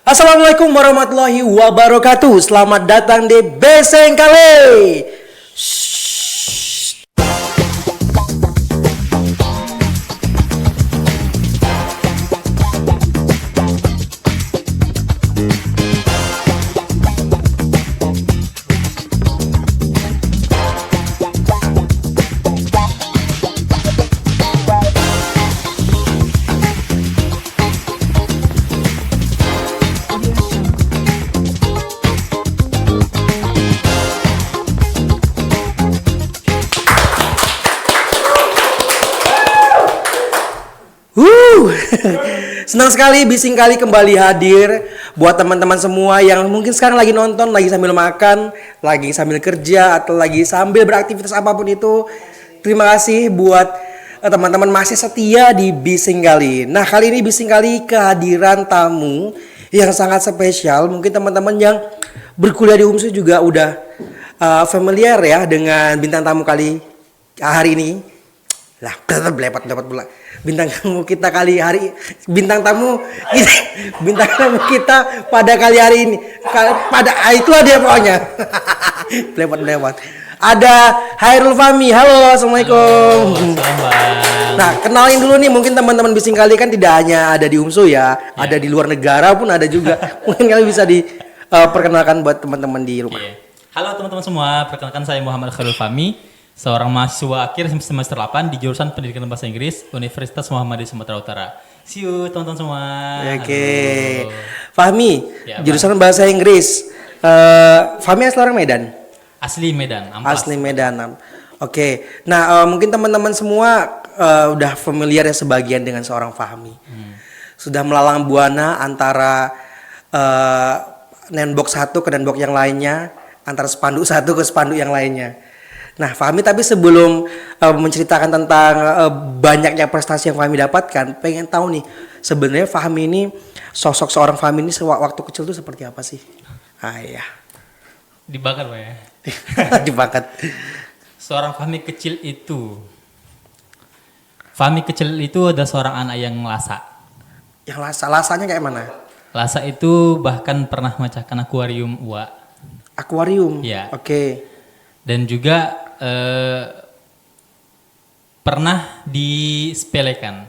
Assalamualaikum warahmatullahi wabarakatuh. Selamat datang di Beseng Kali. Senang sekali Bising Kali kembali hadir buat teman-teman semua yang mungkin sekarang lagi nonton, lagi sambil makan, lagi sambil kerja, atau lagi sambil beraktivitas apapun itu. Terima kasih buat teman-teman masih setia di Bising Kali. Nah, kali ini Bising Kali kehadiran tamu yang sangat spesial. Mungkin teman-teman yang berkuliah di UMSU juga udah familiar ya dengan bintang tamu kali hari ini. Lah, belepat pula. Bintang tamu kita pada kali hari ini. Itulah dia pokoknya. Belepat. Ada Hairul Fahmi. Halo, assalamualaikum. Nah, kenalin dulu nih, mungkin teman-teman Bising Kali kan tidak hanya ada di UMSU ya, ada di luar negara pun ada juga. Mungkin kalian bisa diperkenalkan buat teman-teman di rumah. Halo teman-teman semua, perkenalkan saya Muhammad Hairul Fahmi. Seorang mahasiswa akhir semester 8 di jurusan Pendidikan Bahasa Inggris Universitas Muhammadiyah Sumatera Utara. See you teman-teman semua. Oke. Fahmi, Ya, jurusan Bahasa Inggris. Fahmi asli orang Medan? Asli Medan. Ampas. Asli Medan. Oke. Nah, mungkin teman-teman semua udah familiar ya sebagian dengan seorang Fahmi. Sudah melalang buana antara netbox satu ke netbox yang lainnya, antara spanduk satu ke spanduk yang lainnya. Nah, Fahmi, tapi sebelum menceritakan tentang banyaknya prestasi yang Fahmi dapatkan, pengen tahu nih, sebenarnya Fahmi ini, sosok seorang Fahmi ini waktu kecil tuh seperti apa sih? Iya. Dibakar Pak ya. Dibakar. Seorang Fahmi kecil itu adalah seorang anak yang lasa. Yang lasanya kayak mana? Lasa itu bahkan pernah memecahkan akuarium uak. Akuarium? Ya. Oke. Dan juga pernah disepelekan.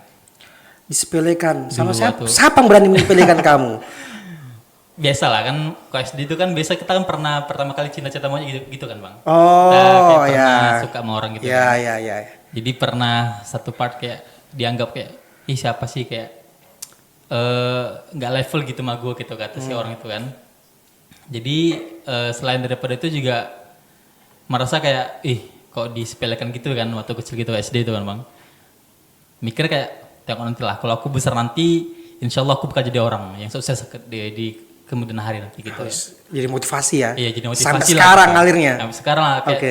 Sama Dulu siapa? waktu- Siapa yang berani menyepelekan kamu? Biasalah kan, kalau SD itu kan biasa kita kan pernah pertama kali cinta-cinta monyet gitu kan Bang. Oh, Kayak ya. pernah suka sama orang gitu Ya, kan. ya. Jadi pernah satu part kayak dianggap kayak, ih siapa sih kayak nggak level gitu sama gue gitu kata si orang itu kan. Jadi selain daripada itu juga merasa kayak, kok disepelekan gitu kan waktu kecil gitu SD itu kan Bang. Mikir kayak, tengok nanti lah, kalau aku besar nanti, insya Allah aku bakal jadi orang yang sukses di kemudian hari nanti gitu. Jadi motivasi ya? Iya, jadi motivasi Sampai lah, sekarang gitu. ngalirnya? Sampai sekarang lah, kayak Oke.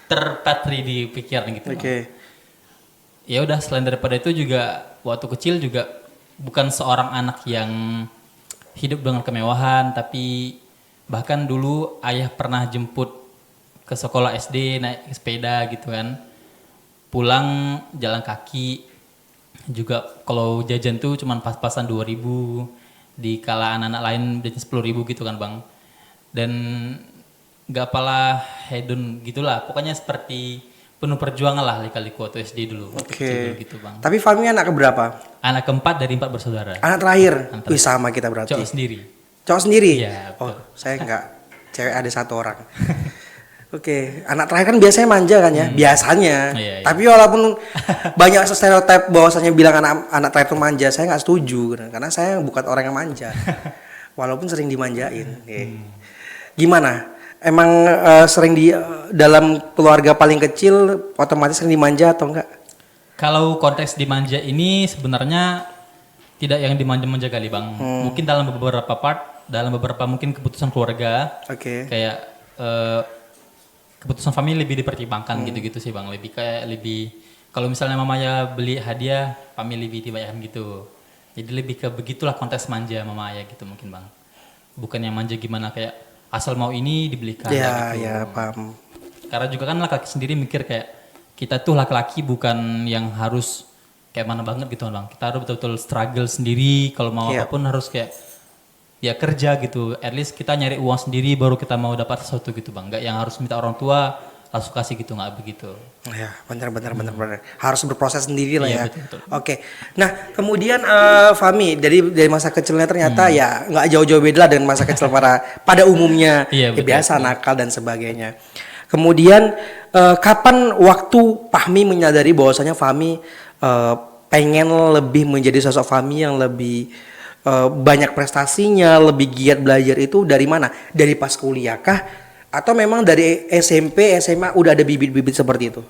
terpatri di pikiran gitu. Oke. Ya udah, selain daripada itu juga waktu kecil juga bukan seorang anak yang hidup dengan kemewahan, tapi bahkan dulu ayah pernah jemput ke sekolah SD naik sepeda gitu kan, pulang jalan kaki. Juga kalau jajan tuh cuman pas-pasan 2.000, di kala anak-anak lain jajan 10.000 gitu kan Bang. Dan gak apalah hedon gitulah, pokoknya seperti penuh perjuangan lah kali-kali waktu SD dulu. Waktu kecil dulu gitu Bang. Tapi Fahmi anak keberapa? Anak keempat dari 4 bersaudara. Anak terakhir? Anak Wih, sama kita berarti. Cowok sendiri. Cowok sendiri? Iya, betul. Oh, saya enggak. Cewek ada satu orang. Oke, anak terakhir kan biasanya manja kan ya? Biasanya. Iya. Tapi walaupun banyak stereotip bahwasanya bilang anak terakhir itu manja, saya nggak setuju karena saya bukan orang yang manja. Walaupun sering dimanjain. Oke. Gimana? Emang sering di dalam keluarga paling kecil otomatis sering dimanja atau enggak? Kalau konteks dimanja ini sebenarnya tidak yang dimanja-manja kali Bang. Mungkin dalam beberapa part, dalam beberapa mungkin keputusan keluarga, Oke. kayak keputusan family lebih dipertimbangkan gitu-gitu sih Bang. Lebih kalau misalnya mamanya beli hadiah, family lebih dibayarkan gitu. Jadi lebih ke begitulah konteks manja mama ayah gitu mungkin Bang. Bukan yang manja gimana kayak asal mau ini dibelikan Ya, gitu. ya, paham. Karena juga kan laki-laki sendiri mikir kayak kita tuh laki-laki bukan yang harus kayak mana banget gitu Bang. Kita harus betul-betul struggle sendiri, kalau mau apapun harus kayak ya kerja gitu. At least kita nyari uang sendiri baru kita mau dapat sesuatu gitu bang. Nggak yang harus minta orang tua langsung kasih gitu, nggak begitu. Ya, benar. Harus berproses sendiri lah Iya, ya. betul. Oke. Nah, kemudian Fahmi dari masa kecilnya ternyata ya nggak jauh-jauh beda lah dengan masa kecil pada umumnya. Iya, Ya, betul. biasa nakal dan sebagainya. Kemudian kapan waktu Fahmi menyadari bahwasanya Fahmi pengen lebih menjadi sosok Fahmi yang lebih banyak prestasinya, lebih giat belajar itu dari mana? Dari pas kuliah kah? Atau memang dari SMP, SMA udah ada bibit-bibit seperti itu?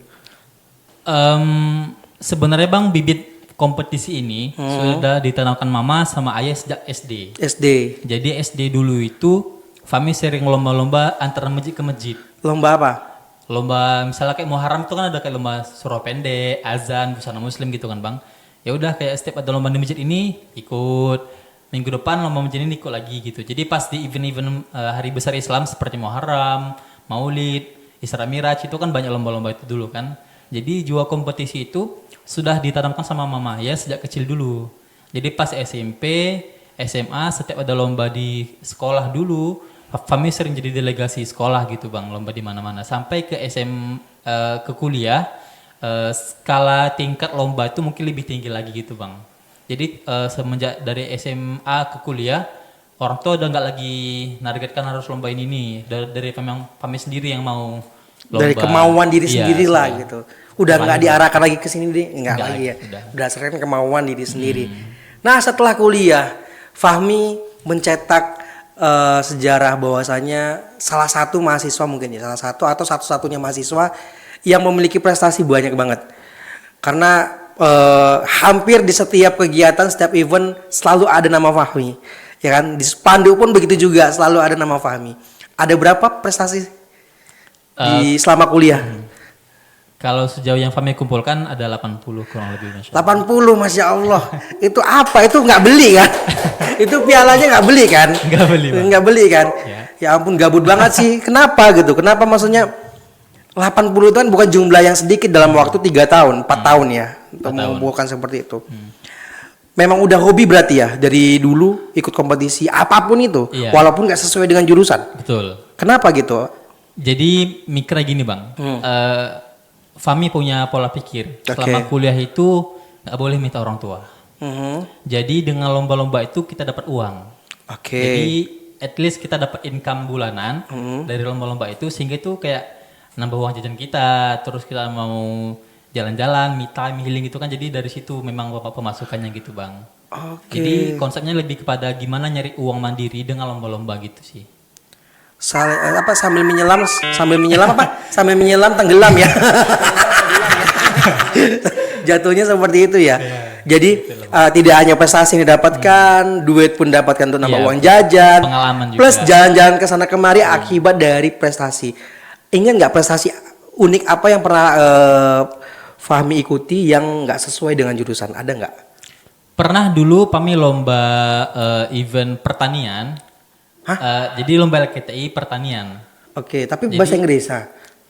Sebenarnya bang bibit kompetisi ini sudah ditanamkan mama sama ayah sejak SD. SD. Jadi SD dulu itu Fahmi sering lomba-lomba antara masjid ke masjid. Lomba apa? Lomba misalnya kayak Muharram itu kan ada kayak lomba surah pendek, azan, busana muslim gitu kan bang. Ya udah kayak setiap ada lomba di masjid ini ikut. Minggu depan lomba masjid ini ikut lagi gitu. Jadi pas di event-event hari besar Islam seperti Muharram, Maulid, Isra Miraj itu kan banyak lomba-lomba itu dulu kan. Jadi jiwa kompetisi itu sudah ditanamkan sama mama ya sejak kecil dulu. Jadi pas SMP, SMA setiap ada lomba di sekolah dulu, Fahmi sering jadi delegasi sekolah gitu bang, lomba di mana-mana. Sampai ke ke kuliah, skala tingkat lomba itu mungkin lebih tinggi lagi gitu bang. Jadi semenjak dari SMA ke kuliah, orang tua udah nggak lagi nargetkan harus lomba ini nih. Dari Fahmi sendiri yang mau lomba. Dari kemauan diri Iya, sendiri lah sudah. gitu. Udah nggak diarahkan lagi ke sini deh, nggak Nggak lagi ya. lagi, udah. Berdasarkan kemauan diri sendiri. Nah, setelah kuliah, Fahmi mencetak sejarah bahwasanya salah satu mahasiswa mungkin ya, salah satu atau satu-satunya mahasiswa yang memiliki prestasi banyak banget. Karena hampir di setiap kegiatan, setiap event selalu ada nama Fahmi. Ya kan? Di spanduk pun begitu juga, selalu ada nama Fahmi. Ada berapa prestasi di selama kuliah? Kalau sejauh yang Fahmi kumpulkan ada 80 kurang lebih. Masya 80, Masya Allah. Itu apa? Itu nggak beli kan? Itu pialanya nggak beli kan? Nggak beli, Bang. Nggak beli kan? Ya. Ya ampun, gabut banget sih. Kenapa gitu? Kenapa maksudnya 80 itu kan bukan jumlah yang sedikit dalam waktu 3 tahun, 4 tahun ya. Untuk mengumpulkan seperti itu. Memang udah hobi berarti ya? Dari dulu ikut kompetisi apapun itu. Iya. Walaupun nggak sesuai dengan jurusan. Betul. Kenapa gitu? Jadi mikirnya gini bang, Fahmi punya pola pikir. Selama kuliah itu nggak boleh minta orang tua. Jadi dengan lomba-lomba itu kita dapat uang. Oke. Jadi at least kita dapat income bulanan dari lomba-lomba itu, sehingga itu kayak nambah uang jajan kita. Terus kita mau jalan-jalan, me time, healing itu kan. Jadi dari situ memang bapak pemasukannya gitu bang. Oke. Jadi konsepnya lebih kepada gimana nyari uang mandiri dengan lomba-lomba gitu sih. Sambil menyelam apa? Sambil menyelam tenggelam ya. Jatuhnya seperti itu ya. Jadi tidak hanya prestasi yang didapatkan, duit pun dapatkan untuk nambah uang jajan, pengalaman juga. plus jalan-jalan ke sana kemari akibat dari prestasi. Ingat nggak prestasi unik apa yang pernah Fahmi ikuti yang nggak sesuai dengan jurusan? Ada nggak? Pernah dulu Fahmi lomba event pertanian. Jadi lomba LKTI pertanian. Oke, tapi bahasa Inggris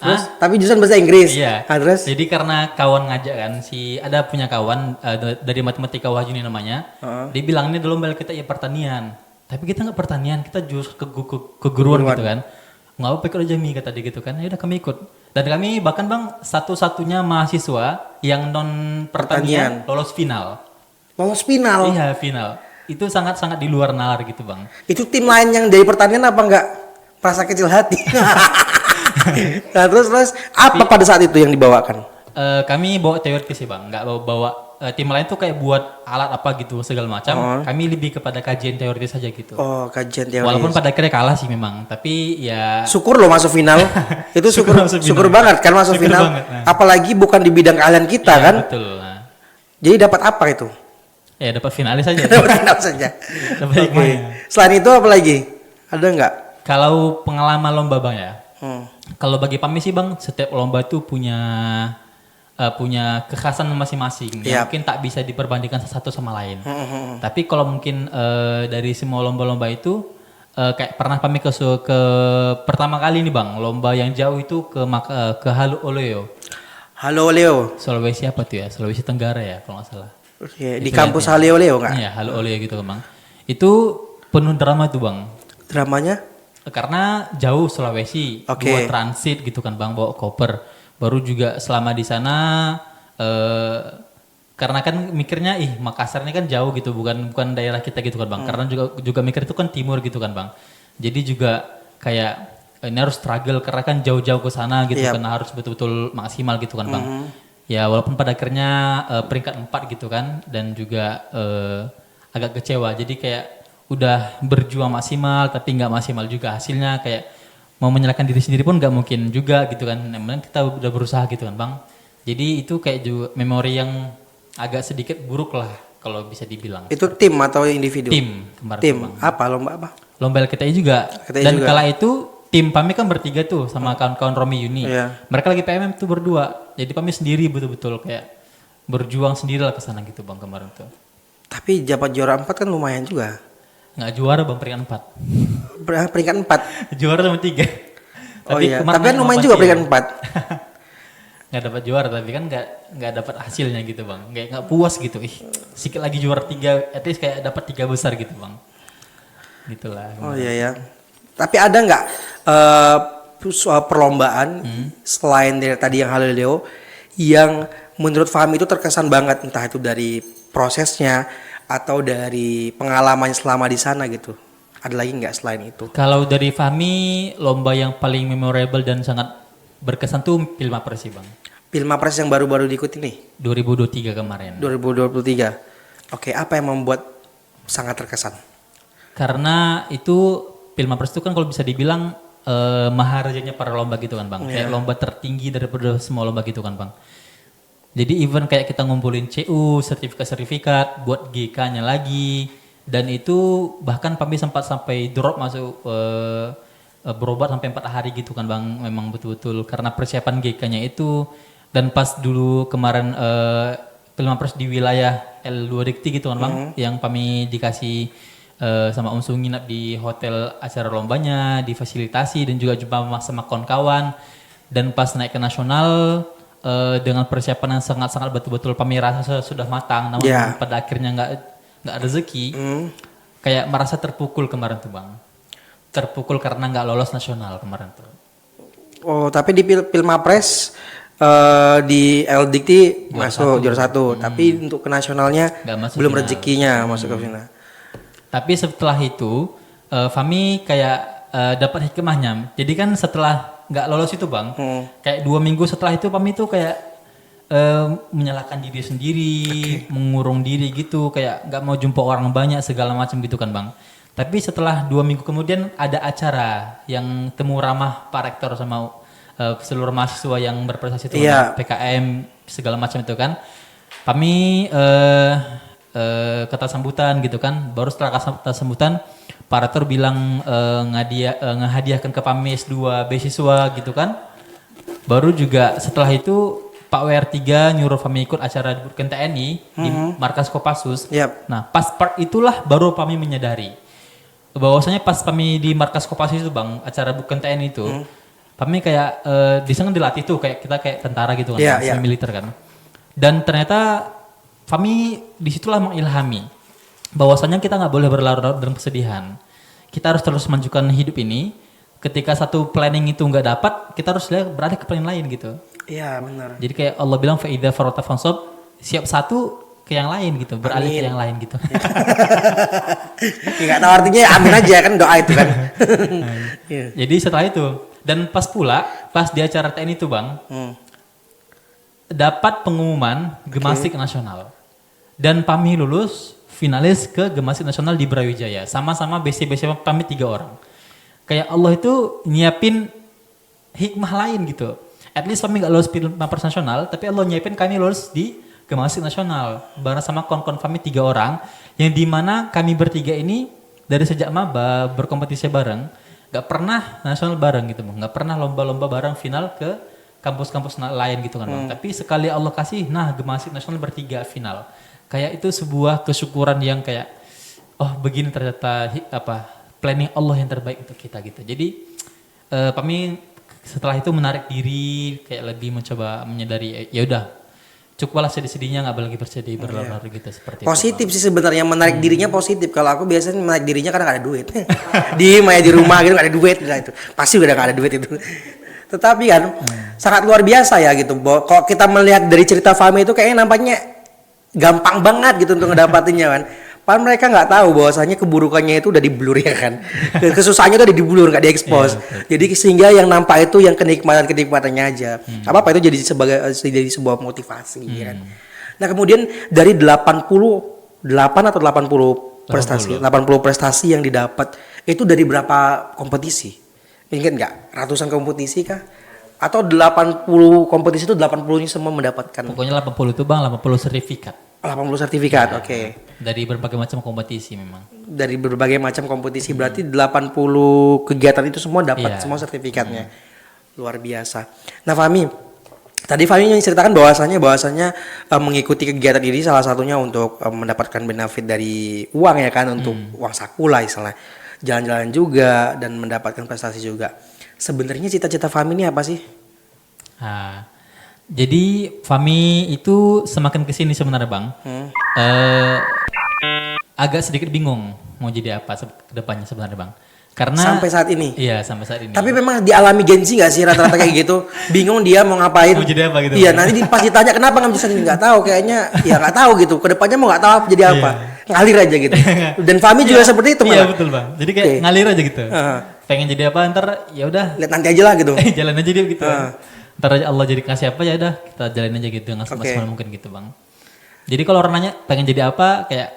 Terus, Hah? tapi jurusan bahasa Inggris. Iya. Terus? Jadi karena kawan ngajak kan, ada punya kawan dari Matematika Wahjuni namanya. Dia bilang ini lomba LKTI pertanian. Tapi kita nggak pertanian, kita justru keguruan gitu kan. Nggak apa-apa ikut aja Mi, kata dia gitu kan. Ya udah kami ikut. Dan kami bahkan bang satu-satunya mahasiswa yang non pertanian lolos final. Lolos final. Iya final. Itu sangat-sangat di luar nalar gitu bang. Itu tim lain yang dari pertanian apa enggak merasa kecil hati? Nah, terus apa pada saat itu yang dibawakan? Kami bawa teori sih bang, nggak bawa tim lain tuh kayak buat alat apa gitu segala macam. Kami lebih kepada kajian teoritis saja gitu. Oh, kajian teori. Walaupun pada akhirnya kalah sih memang, tapi ya. Syukur loh masuk final. Itu syukur banget kan masuk Syukur final. banget, nah. Apalagi bukan di bidang kalian kita Iya, kan. Betul. Nah. Jadi dapat apa itu? Ya dapat finalis saja. Dapat final saja. Dapat hikmahnya. Selain itu apa lagi? Ada nggak? Kalau pengalaman lomba bang ya. Hmm. Kalau bagi Fahmi sih bang, setiap lomba itu punya kekhasan masing-masing. Yang mungkin tak bisa diperbandingkan satu sama lain. Tapi kalau mungkin dari semua lomba-lomba itu, kayak pernah Fahmi ke pertama kali nih bang, lomba yang jauh itu ke Halo Oleo. Halo Leo. Sulawesi apa tuh ya? Sulawesi Tenggara ya kalau nggak salah. Oke, di kampus Halo Leo nggak? Iya, Halo Oleo gitu bang. Itu Penuh drama tuh bang. Dramanya? Karena jauh Sulawesi, Oke. 2 transit gitu kan bang, bawa koper. Baru juga selama di sana, karena kan mikirnya, Makassar ini kan jauh gitu, bukan daerah kita gitu kan bang. Karena juga mikir itu kan timur gitu kan bang. Jadi juga kayak ini harus struggle karena kan jauh-jauh ke sana gitu Yap. kan, harus betul-betul maksimal gitu kan bang. Ya walaupun pada akhirnya peringkat 4 gitu kan, dan juga agak kecewa. Jadi kayak udah berjuang maksimal tapi nggak maksimal juga hasilnya, kayak mau menyalahkan diri sendiri pun nggak mungkin juga gitu kan. Memang kita udah berusaha gitu kan bang. Jadi itu kayak juga memori yang agak sedikit buruk lah kalau bisa dibilang. Itu tim atau individu? Tim kemarin Tim. tuh, Bang. Apa lomba apa? Lomba LKTI juga. LKTI Dan juga. kala itu tim Pami kan bertiga tuh sama kawan-kawan Romi Yuni. Iya. Mereka lagi PMM tuh berdua. Jadi Pami sendiri betul-betul kayak berjuang sendiri lah ke sana gitu bang kemarin tuh. Tapi dapat juara 4 kan lumayan juga. Nggak juara bang, peringkat 4. Peringkat 4. Juara sama 3. Oh iya. Tapi kan lumayan juga peringkat 4. Nggak dapat juara tapi kan nggak dapat hasilnya gitu bang, nggak puas gitu, sedikit lagi juara 3, at least kayak dapat 3 besar gitu bang, gitulah. Oh iya ya. Tapi ada nggak soal perlombaan selain dari tadi yang Halileo yang menurut Fahmi itu terkesan banget, entah itu dari prosesnya atau dari pengalamannya selama di sana gitu? Ada lagi nggak selain itu? Kalau dari Fahmi, lomba yang paling memorable dan sangat berkesan tuh Pilmapres sih bang, Pilmapres yang baru-baru diikuti nih 2023 kemarin. 2023. Oke, apa yang membuat sangat terkesan? Karena itu Pilmapres itu kan kalau bisa dibilang maharajanya para lomba gitu kan bang, kayak lomba tertinggi daripada semua lomba gitu kan bang. Jadi even kayak kita ngumpulin CU, sertifikat buat GK-nya lagi, dan itu bahkan Pami sempat sampai drop masuk berobat sampai 4 hari gitu kan bang, memang betul-betul karena persiapan GK-nya itu. Dan pas dulu kemarin Pilmapres di wilayah L2 Dikti gitu kan bang, yang Pami dikasih sama Om Su nginap di hotel acara lombanya, difasilitasi dan juga jumpa sama kawan-kawan. Dan pas naik ke nasional dengan persiapan yang sangat-sangat betul-betul Pami rasa sudah matang, namun pada akhirnya nggak rezeki, kayak merasa terpukul kemarin tuh bang. Terpukul karena nggak lolos nasional kemarin tuh. Oh, tapi di Pilmapres di LDikti masuk juara 1, tapi untuk ke nasionalnya Nggak masuk belum final. rezekinya masuk ke final. Tapi setelah itu Fahmi kayak dapat hikmahnya. Jadi kan setelah nggak lolos itu bang, kayak 2 minggu setelah itu Fahmi tuh kayak menyalahkan diri sendiri, mengurung diri gitu, kayak nggak mau jumpa orang banyak segala macam gitu kan bang. Tapi setelah 2 minggu kemudian ada acara yang temu ramah Pak Rektor sama seluruh mahasiswa yang berprestasi itu PKM segala macam itu kan. Kami kata sambutan gitu kan. Baru setelah kata sambutan Pak Rektor bilang ngehadiahkan ke Pami S2 beasiswa gitu kan. Baru juga setelah itu Pak WR3 nyuruh Pami ikut acara di Burken TNI di markas Kopassus. Nah pas part itulah baru Pami menyadari bahwasanya pas Pami di markas Kopassus itu bang, acara Burken TNI itu, Pami kayak di sana dilatih tuh kayak kita kayak tentara gitu kan, militer kan. Dan ternyata Pami disitulah mengilhami bahwasanya kita nggak boleh berlarut-larut dalam kesedihan. Kita harus terus memajukan hidup ini. Ketika satu planning itu nggak dapat, kita harus beralih ke planning lain gitu. Iya benar. Jadi kayak Allah bilang fa'idha farota fansob, siap satu ke yang lain gitu, beralih ke yang lain gitu. Nggak tahu artinya, amin aja kan, doa itu kan. Jadi setelah itu, dan pas di acara TNI itu bang, dapat pengumuman Gemasik Nasional. Dan Pami lulus finalis ke Gemasik Nasional di Brawijaya. Sama-sama BC Pami 3 orang. Kayak Allah itu nyiapin hikmah lain gitu. At least Pami gak lulus Pilmapres Nasional, tapi Allah nyiapin kami lulus di Gemasik Nasional. Bareng sama kawan-kawan Pami 3 orang, yang dimana kami bertiga ini dari sejak maba berkompetisi bareng, gak pernah nasional bareng gitu bang. Gak pernah lomba-lomba bareng final ke kampus-kampus lain gitu kan bang. Tapi sekali Allah kasih, nah Gemasik Nasional bertiga final. Kayak itu sebuah kesyukuran yang kayak, oh begini ternyata planning Allah yang terbaik untuk kita gitu. Jadi Pami setelah itu menarik diri, kayak lebih mencoba menyadari ya udah cukuplah sedih-sedihnya, nggak lagi bersedih berlarut gitu seperti Positif itu. sih sebenarnya, menarik dirinya positif. Kalau aku biasanya menarik dirinya karena gak ada duit. Diem aja di rumah gitu gak ada duit gitu. Itu pasti udah gak ada duit itu. Tetapi kan sangat luar biasa ya gitu. Kalau kita melihat dari cerita Fahmi itu kayaknya nampaknya gampang banget gitu untuk ngedapatinnya kan. Padahal mereka nggak tahu bahwasanya keburukannya itu udah di-blur ya kan. Dan kesusahannya udah di-blur, nggak di-expose. Jadi sehingga yang nampak itu yang kenikmatannya aja. Apa itu jadi sebuah motivasi ya kan. Nah, kemudian dari 88 atau 80 prestasi, 80 prestasi yang didapat itu dari berapa kompetisi? Ingat nggak? Ratusan kompetisi kah? Atau 80 kompetisi itu 80-nya semua mendapatkan? Pokoknya 80 itu Bang, 80 sertifikat. 80 sertifikat, oke. Dari berbagai macam kompetisi memang. Dari berbagai macam kompetisi berarti 80 kegiatan itu semua dapat semua sertifikatnya. Luar biasa. Nah, Fahmi, tadi Fahmi menceritakan bahwasanya mengikuti kegiatan ini salah satunya untuk mendapatkan benefit dari uang ya kan, untuk uang saku lah istilahnya. Jalan-jalan juga dan mendapatkan prestasi juga. Sebenarnya cita-cita Fahmi ini apa sih? Nah, jadi Fahmi itu semakin kesini sebenarnya Bang, agak sedikit bingung mau jadi apa ke depannya sebenarnya Bang. Karena sampai saat ini. Iya, sampai saat ini. Tapi memang dialami gengsi nggak sih rata-rata kayak gitu? Bingung dia mau ngapain? Mau jadi apa gitu? Iya, nanti pas ditanya kenapa nggak bisa nggak tahu, kayaknya ya nggak tahu gitu. Kedepannya mau nggak tahu jadi apa? Ngalir aja gitu. Dan Fahmi juga seperti itu Iya malah. betul Bang. Jadi kayak ngalir aja gitu. Heeh. Pengen jadi apa ntar ya udah Lihat nanti aja lah gitu. jalan aja dia gitu. Ntar aja Allah jadi kasih apa ya udah kita jalanin aja gitu dengan semaksimal mungkin gitu Bang. Jadi kalau orang nanya pengen jadi apa kayak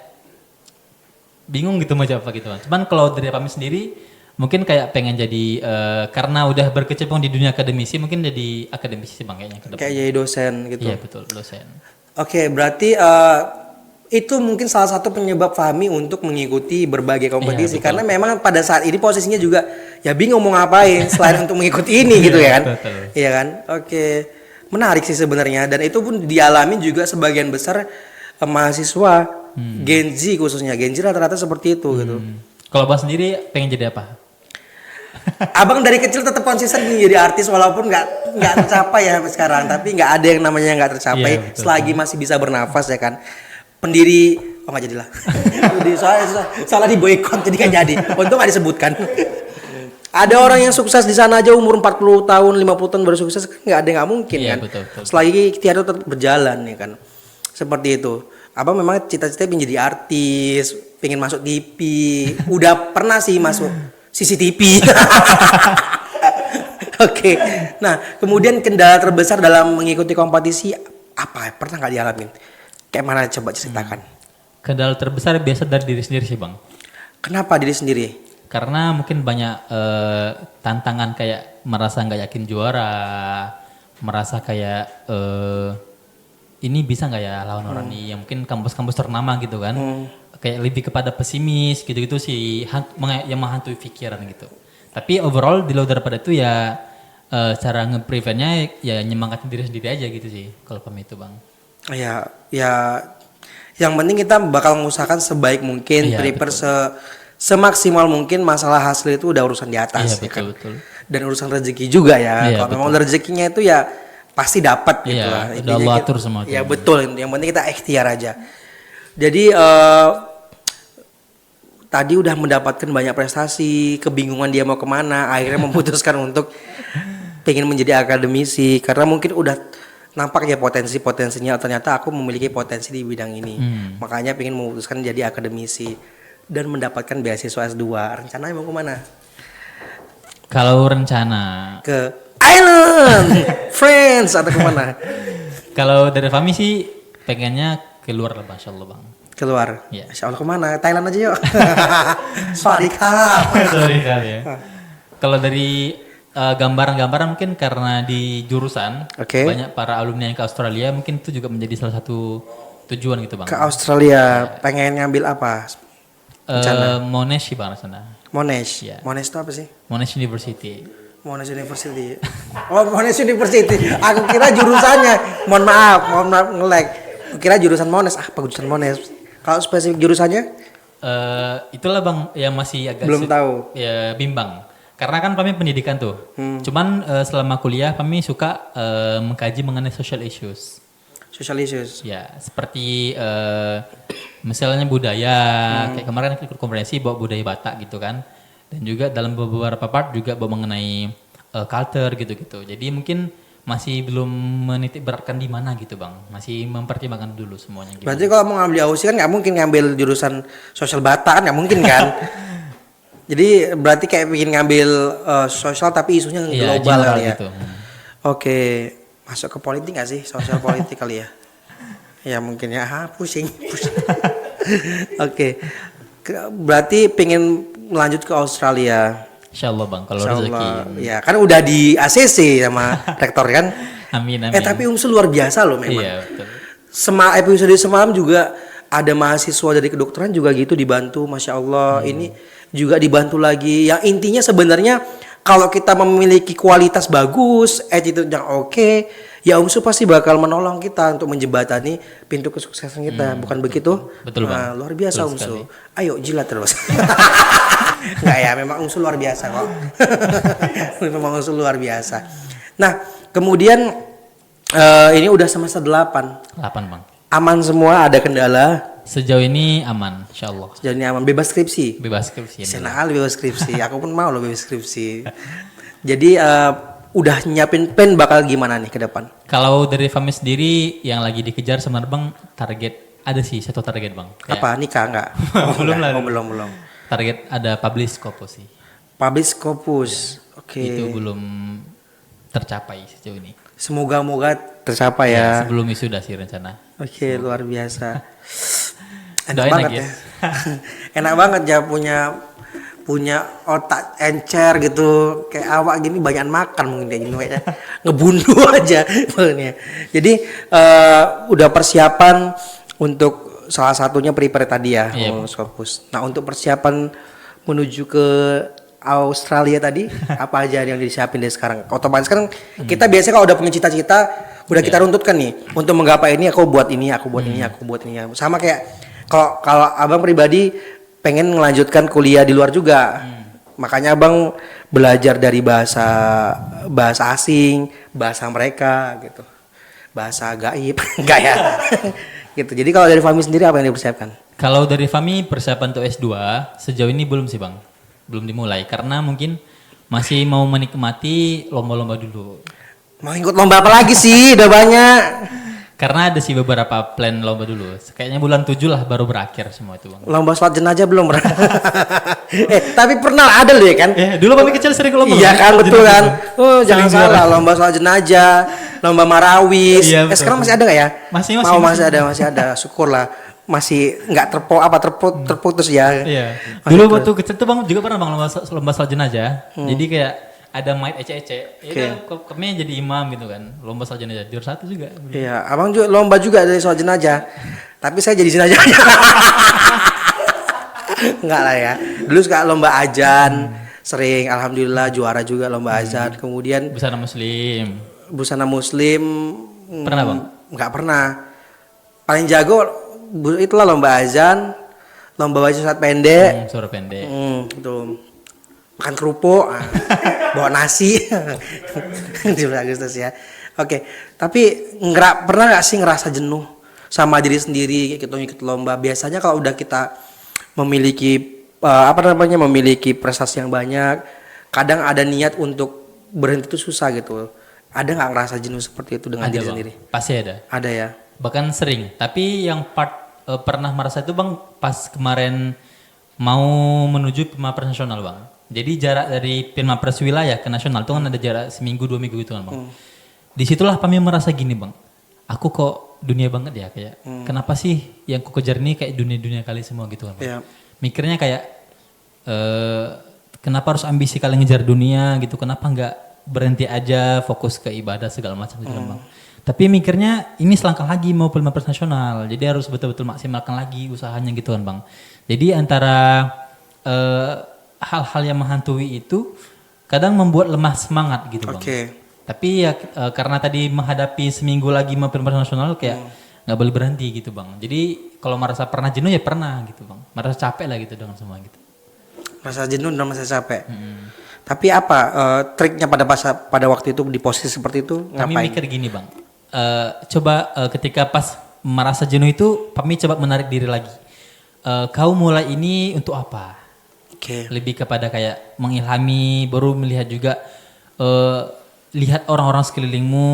bingung gitu mau jawab apa gitu Bang. Cuman kalau dari Fahmi sendiri mungkin kayak pengen jadi karena udah berkecimpung di dunia akademisi mungkin jadi akademisi sih Bang kayaknya ke depan. Kayak jadi dosen gitu. Iya betul, dosen. Oke, berarti itu mungkin salah satu penyebab Fahmi untuk mengikuti berbagai kompetisi karena memang pada saat ini posisinya juga ya bingung mau ngapain selain untuk mengikuti ini gitu ya kan. Betul. Iya kan? Oke. Menarik sih sebenarnya dan itu pun dialami juga sebagian besar mahasiswa Gen Z khususnya. Gen Z rata-rata seperti itu gitu. Kalau Bang sendiri pengen jadi apa? Abang dari kecil tetap konsisten menjadi artis walaupun nggak tercapai ya sampai sekarang, tapi nggak ada yang namanya nggak tercapai selagi masih bisa bernafas ya kan. Pendiri nggak jadilah. soalnya di boykot jadi nggak jadi. Untung nggak disebutkan. Ada orang yang sukses di sana aja umur 40 tahun, 50 tahun baru sukses, nggak ada yang nggak mungkin kan. Betul. Selagi ikhtiar itu tetap berjalan ya kan. Seperti itu. Abang memang cita-cita pengen jadi artis, pengen masuk TV. Udah pernah sih masuk CCTV. Oke. Nah, kemudian kendala terbesar dalam mengikuti kompetisi apa? Pernah nggak dialamin? Kayak mana coba ceritakan? Kendala terbesar biasa dari diri sendiri sih Bang. Kenapa diri sendiri? Karena mungkin banyak tantangan kayak merasa nggak yakin juara, merasa kayak ini bisa nggak ya lawan orang ini yang mungkin kampus-kampus ternama gitu kan, kayak lebih kepada pesimis gitu-gitu sih yang menghantui pikiran gitu. Tapi overall di luar daripada itu ya cara nge-preventnya ya nyemangatin diri sendiri aja gitu sih kalau Fahmi itu Bang. Ya, yang penting kita bakal mengusahakan sebaik mungkin, prepare semaksimal mungkin, masalah hasil itu udah urusan di atas ya kan. Betul. Dan urusan rezeki juga ya. Kalau memang rezekinya itu ya pasti dapat gitu lah. Udah Allah atur semua. Ya betul, yang penting kita ikhtiar aja. Jadi tadi udah mendapatkan banyak prestasi, kebingungan dia mau kemana, akhirnya memutuskan untuk pengen menjadi akademisi karena mungkin udah nampak ya potensinya, ternyata aku memiliki potensi di bidang ini. Makanya pengen memutuskan jadi akademisi dan mendapatkan beasiswa S2. Rencananya mau kemana? Kalau rencana Ke Island, Friends atau kemana? Kalau dari Fahmi sih pengennya keluar lah Masya Allah Bang. Keluar? Iya. Insya Allah kemana? Thailand aja yuk. Sorry kak. Sorry kali ya. Kalau dari gambaran-gambaran mungkin karena di jurusan banyak para alumni yang ke Australia mungkin itu juga menjadi salah satu tujuan gitu Bang. Ke Australia pengen ngambil apa? Monash sih Bang sana. Monash. Iya. Monash itu apa sih? Monash University. Monash University. Oh, Monash University. Aku kira jurusannya. Mohon maaf nge-lag. Aku kira jurusan Monash. Apa jurusan Monash? Kalau spesifik jurusannya? Itulah Bang yang masih agak belum tahu. Ya bimbang. Karena kan kami pendidikan tuh. Cuman selama kuliah kami suka mengkaji mengenai social issues. social issues. Ya, seperti misalnya budaya, kayak kemarin ikut konferensi bawa budaya Batak gitu kan. Dan juga dalam beberapa part juga bawa mengenai culture gitu-gitu. Jadi mungkin masih belum menitik beratkan di mana gitu Bang. Masih mempertimbangkan dulu semuanya gitu. Berarti kalau mau ngambil AUSI kan nggak mungkin ngambil jurusan sosial Batak kan nggak mungkin kan? Jadi berarti kayak ingin ngambil sosial tapi isunya Iya, global general kali ya. gitu. Oke, masuk ke politik nggak sih? Sosial politik kali ya? Ya mungkin ya, pusing. Oke, berarti pengen melanjut ke Australia. Insya Allah Bang, kalau Insya rezeki. Allah. Ya kan udah di ACC sama rektor kan. Amin, amin. Tapi UMSU luar biasa loh memang. Iya, betul. Episode semalam juga ada mahasiswa dari kedokteran juga gitu dibantu, masya Allah. Ini juga dibantu lagi. Yang intinya sebenarnya kalau kita memiliki kualitas bagus, attitude yang oke, ya UMSU pasti bakal menolong kita untuk menjembatani pintu kesuksesan kita, bukan begitu? Betul, Bang. Nah, luar biasa Betul UMSU. sekali. Ayo jilat terus. Enggak ya, memang UMSU luar biasa kok. Memang UMSU luar biasa. Nah, kemudian ini udah semester 8. 8 Bang. Aman semua, ada kendala? Sejauh ini aman, insya Allah. Sejauh ini aman, bebas skripsi. Bebas skripsi. Senang kali bebas skripsi. Aku pun mau loh bebas skripsi. Jadi udah nyiapin plan bakal gimana nih ke depan? Kalau dari Fami sendiri yang lagi dikejar sebenarnya Bang, target ada sih satu target Bang. Kayak Apa nikah enggak? Belum lah. Belum. Target ada publish Scopus sih. Publish Scopus. Oke. Itu belum tercapai sejauh ini. Semoga tercapai ya. Sebelum wisuda sih rencana. Oke, luar biasa. Enak Doain banget lagi ya. Enak banget ya punya otak encer gitu, kayak awak gini banyak makan mungkin kayak gini kayaknya ngebunuh aja makanya. Jadi udah persiapan untuk salah satunya prepare tadi ya, Scopus. Nah, untuk persiapan menuju ke Australia tadi apa aja yang disiapin dari sekarang? Otomatis kan kita biasanya kalau udah punya cita-cita udah kita runtutkan nih untuk menggapai ini aku buat ini, aku buat ini, aku buat ini. Sama kayak kalau abang pribadi pengen melanjutkan kuliah di luar juga. Makanya abang belajar dari bahasa asing, bahasa mereka gitu. Bahasa gaib, enggak ya. Gitu. Jadi kalau dari Fami sendiri apa yang dipersiapkan? Kalau dari Fami persiapan untuk S2 sejauh ini belum sih Bang. Belum dimulai karena mungkin masih mau menikmati lomba-lomba dulu. Mau ikut lomba apa lagi sih? Udah banyak. Karena ada sih beberapa plan lomba dulu. Kayaknya bulan 7 lah baru berakhir semua itu Bang. Lomba sholat jenazah belum pernah. Tapi pernah ada loh ya kan? Dulu Fami kecil sering ke lomba. Iya kan, betul kan? Oh, jangan Sering salah, lomba sholat jenazah, lomba marawis. Iya, betul. Sekarang masih ada nggak ya? Masih ada. Syukurlah. Masih nggak terputus ya. Iya. Masih Dulu waktu kecil tuh Bang juga pernah Bang lomba sholat jenazah. Jadi kayak ada mic ece-ece. Kami jadi imam gitu kan. Lomba sholat jenazah juara 1 juga. Iya, abang juga lomba juga dari sholat jenazah. Tapi saya jadi jenazah. Enggak lah ya. Dulu suka lomba azan, sering alhamdulillah juara juga lomba azan. Kemudian Busana muslim. Pernah Bang? Enggak pernah. Paling jago itulah lomba azan, lomba baca surat pendek. Suara pendek. Tuh. Makan kerupuk, bawa nasi. Di bulan Agustus ya. Oke, tapi pernah nggak sih ngerasa jenuh sama diri sendiri gitu ikut lomba? Biasanya kalau udah kita memiliki memiliki prestasi yang banyak, kadang ada niat untuk berhenti itu susah gitu. Ada nggak ngerasa jenuh seperti itu dengan diri Bang. sendiri? Pasti ada. Ada ya. Bahkan sering. Tapi yang pernah merasa itu Bang pas kemarin mau menuju Pilmapres nasional Bang. Jadi jarak dari Pilmapres wilayah ke nasional itu kan ada jarak seminggu 2 minggu gitu kan Bang. Disitulah kami merasa gini Bang. Aku kok dunia banget ya kayak. Kenapa sih yang ku kejar ini kayak dunia kali semua gitu kan Bang. Yeah. Mikirnya kayak kenapa harus ambisi kalian ngejar dunia gitu. Kenapa nggak berhenti aja fokus ke ibadah segala macam gitu kan Bang. Tapi mikirnya ini selangkah lagi mau Pilmapres nasional. Jadi harus betul-betul maksimalkan lagi usahanya gitu kan Bang. Jadi antara hal-hal yang menghantui itu kadang membuat lemah semangat gitu Bang. Tapi ya karena tadi menghadapi seminggu lagi mau Pilmapres nasional kayak nggak boleh berhenti gitu Bang. Jadi kalau merasa pernah jenuh ya pernah gitu Bang. Merasa capek lah gitu dengan semua gitu. Merasa jenuh dan merasa capek. Tapi apa triknya pada waktu itu di posisi seperti itu? Kami Ngapain? mikir gini Bang. coba ketika pas merasa jenuh itu, Pami coba menarik diri lagi. Kau mulai ini untuk apa? Oke. Lebih kepada kayak mengilhami, baru melihat juga lihat orang-orang sekelilingmu,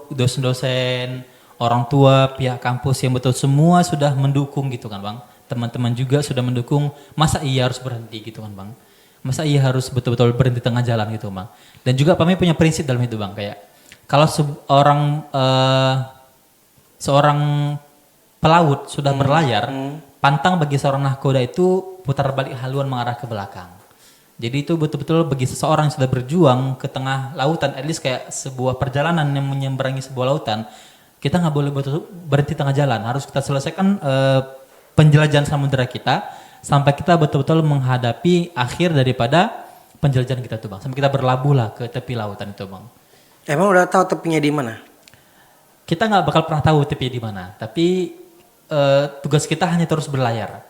dosen-dosen, orang tua, pihak kampus yang betul semua sudah mendukung gitu kan bang. Teman-teman juga sudah mendukung. Masa iya harus berhenti gitu kan bang? Masa iya harus betul-betul berhenti tengah jalan gitu bang? Dan juga Pami punya prinsip dalam itu bang, kayak kalau seorang pelaut sudah berlayar, pantang bagi seorang nahkoda itu putar balik haluan mengarah ke belakang. Jadi itu betul-betul bagi seseorang yang sudah berjuang ke tengah lautan, at least kayak sebuah perjalanan yang menyeberangi sebuah lautan, kita nggak boleh berhenti tengah jalan. Harus kita selesaikan penjelajahan samudera kita sampai kita betul-betul menghadapi akhir daripada penjelajahan kita tuh bang. Sampai kita berlabuh lah ke tepi lautan itu bang. Emang udah tahu tepinya di mana? Kita nggak bakal pernah tahu tepinya di mana, tapi tugas kita hanya terus berlayar.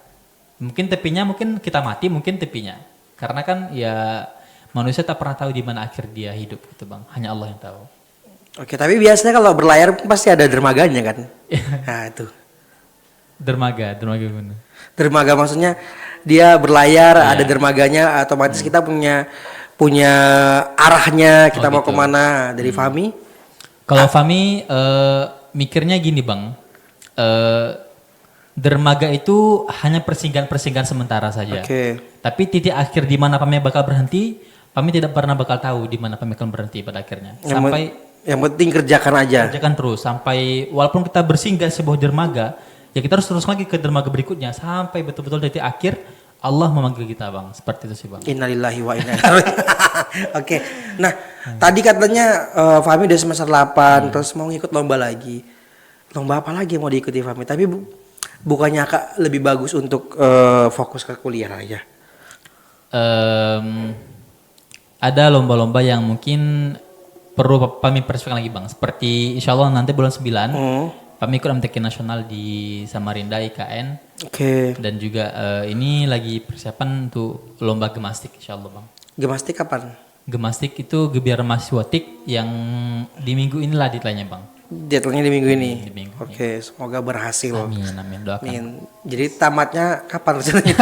Mungkin tepinya, mungkin kita mati, mungkin tepinya. Karena kan ya manusia tak pernah tahu di mana akhir dia hidup gitu bang. Hanya Allah yang tahu. Oke, tapi biasanya kalau berlayar pasti ada dermaganya kan? Nah itu. Dermaga gimana? Dermaga maksudnya dia berlayar, ada dermaganya, otomatis kita punya arahnya, kita mau gitu. kemana dari Fahmi. Kalau Fahmi mikirnya gini bang, dermaga itu hanya persinggahan sementara saja. Oke. Tapi titik akhir di mana Fahmi bakal berhenti, Fahmi tidak pernah bakal tahu di mana Fahmi akan berhenti pada akhirnya. Yang penting kerjakan aja. Kerjakan terus sampai walaupun kita bersinggah sebuah dermaga, ya kita harus terus lagi ke dermaga berikutnya sampai betul-betul titik akhir Allah memanggil kita bang. Seperti itu sih bang. Innalillahi wa inna ilaihi. Oke. Nah, tadi katanya Fahmi udah semester 8 terus mau ngikut lomba lagi. Lomba apa lagi yang mau diikuti Fahmi? Tapi bukannya Kak lebih bagus untuk fokus ke kuliah aja. Ada lomba-lomba yang mungkin perlu Pami persiapkan lagi bang. Seperti insya Allah nanti bulan 9 Pami ikut MTQ nasional di Samarinda IKN. Oke. Dan juga ini lagi persiapan untuk lomba gemastik insya Allah bang. Gemastik kapan? Gemastik itu gebiar mahasiswatik yang di minggu inilah deadline-nya bang. Deadline-nya di minggu ini. Di minggu Oke, semoga berhasil. Amin, doakan. Amin. Jadi tamatnya kapan rencananya?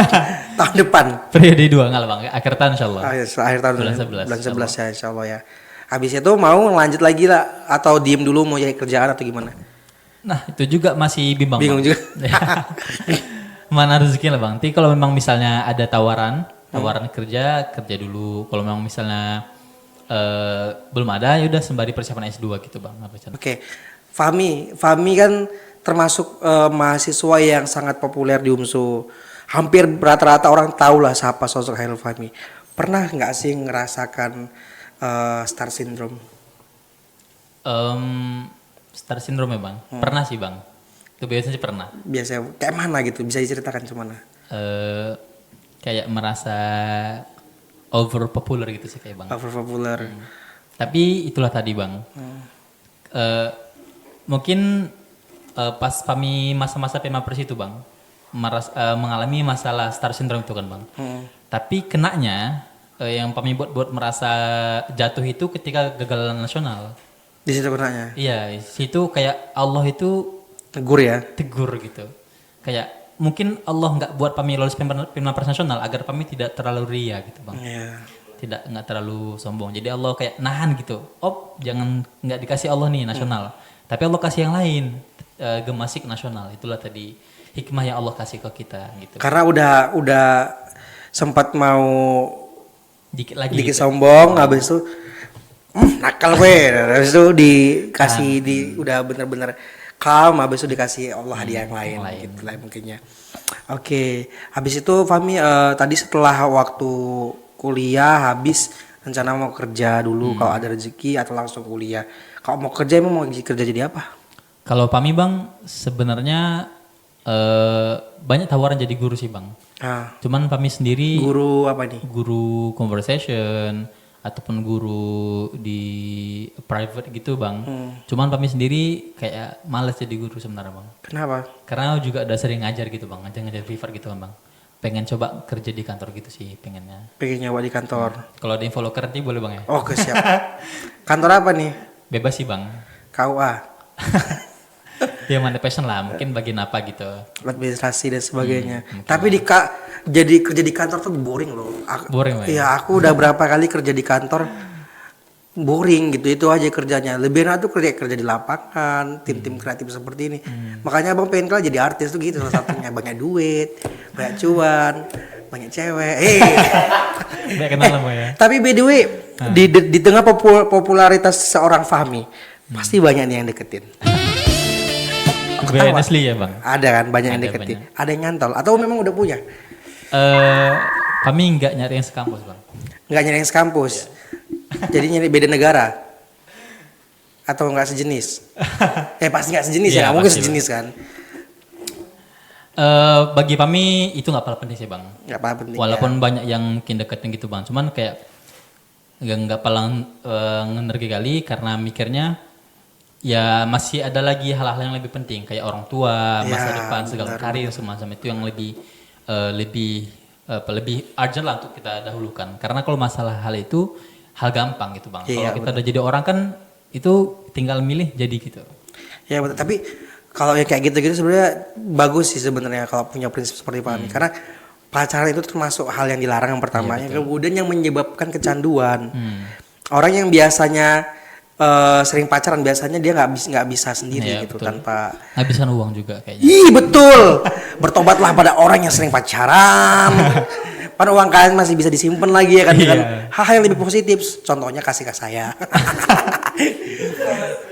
Tahun depan. Periode 2 enggak lah bang, akhir tahun insya Allah. Akhir tahun Bulan 11, bulan 11 ya insya Allah ya. Habis itu mau lanjut lagi lah atau diem dulu mau cari kerjaan atau gimana? Nah itu juga masih bimbang. Bingung bang. juga. Mana rezeki lah bang. Tapi kalau memang misalnya ada tawaran kerja dulu. Kalau memang misalnya belum ada, ya udah sembari persiapan S2 gitu bang. Oke, Fahmi kan termasuk mahasiswa yang sangat populer di UMSU. Hampir rata-rata orang tahu lah siapa sosok Khairul Fahmi. Pernah nggak sih ngerasakan star syndrome? Star syndrome ya bang? Pernah sih bang. Itu biasanya sih pernah. Biasanya kayak mana gitu? Bisa diceritakan kemana? Kayak merasa over popular gitu sih kayak bang. Over popular. Tapi itulah tadi bang. Mungkin pas kami masa-masa Pemapres itu bang, mengalami masalah star syndrome itu kan bang. Tapi kenanya yang kami buat merasa jatuh itu ketika gagal nasional. Di situ kenanya? Iya, situ kayak Allah itu Tegur ya? tegur gitu. Kayak mungkin Allah nggak buat kami lolos Pemapres nasional agar kami tidak terlalu ria gitu bang. Iya. Nggak terlalu sombong. Jadi Allah kayak nahan gitu. Jangan nggak dikasih Allah nih nasional. Tapi Allah kasih yang lain, gemasik nasional. Itulah tadi hikmah yang Allah kasih ke kita gitu. Karena udah sempat mau Dikit lagi dikit gitu. sombong, habis itu nakal gue, habis itu dikasih udah bener-bener calm, habis itu dikasih Allah hadiah yang lain. Gitu lah mungkinnya. Oke, habis itu Fahmi tadi setelah waktu kuliah habis rencana mau kerja dulu kalau ada rezeki atau langsung kuliah. Kalau mau kerja emang mau kerja jadi apa? Kalau Pami bang sebenarnya banyak tawaran jadi guru sih bang. Cuman Pami sendiri Guru apa nih? guru conversation ataupun guru di private gitu bang. Cuman Pami sendiri kayak males jadi guru sebenarnya bang. Kenapa? Karena juga udah sering ngajar gitu bang, ngajar privat gitu kan bang. Pengen coba kerja di kantor gitu sih pengennya. Pengen nyoba di kantor. Kalau ada info loker nanti boleh bang ya? Oke siap. Kantor apa nih? Bebas sih bang. KUA. Dia mana passion lah, mungkin bagian apa gitu. administrasi dan sebagainya. Tapi jadi kerja di kantor tuh boring loh. Boring, Pak, ya? Iya, aku udah berapa kali kerja di kantor boring gitu, itu aja kerjanya. Lebih enak tuh kerja di lapangan, tim-tim kreatif seperti ini. Makanya abang pengen jadi artis tuh gitu, salah satunya banyak duit, banyak cuan, banyak cewek. Nggak kenal lah, Pak, ya. Tapi by the way, di tengah popularitas seorang Fahmi, pasti banyak nih yang deketin. Gue asli ya, Bang. Ada kan, banyak yang Ada, deketin. banyak. Ada yang nyantol atau memang udah punya? Kami nggak nyari yang sekampus, Bang. Nggak nyari yang sekampus. Jadi nyari beda negara. Atau nggak sejenis? Pasti nggak sejenis Iya, ya, nggak mungkin pasti, sejenis kan. Bagi kami itu nggak apa penting sih, Bang. Nggak apa penting. Walaupun banyak yang mungkin deketin gitu, Bang. Cuman kayak nggak paling ngenergi kali karena mikirnya ya masih ada lagi hal-hal yang lebih penting kayak orang tua, masa Ya, depan, segala karir semacam itu yang lebih lebih urgent lah untuk kita dahulukan. Karena kalau masalah hal itu hal gampang gitu, Bang. Iya, Kalau kita udah jadi orang kan itu tinggal milih jadi gitu. Ya betul. Tapi kalau yang kayak gitu-gitu sebenarnya bagus sih sebenarnya kalau punya prinsip seperti Pak Ami. Karena pacaran itu termasuk hal yang dilarang yang pertamanya. Kemudian yang menyebabkan kecanduan. Orang yang biasanya sering pacaran biasanya dia nggak bisa sendiri Iya, gitu betul. tanpa. Habiskan uang juga kayaknya. Ih betul. Bertobatlah pada orang yang sering pacaran. Pada uang kalian masih bisa disimpan lagi ya kan dengan Iya. hal-hal yang lebih positif. Contohnya kasih ke saya.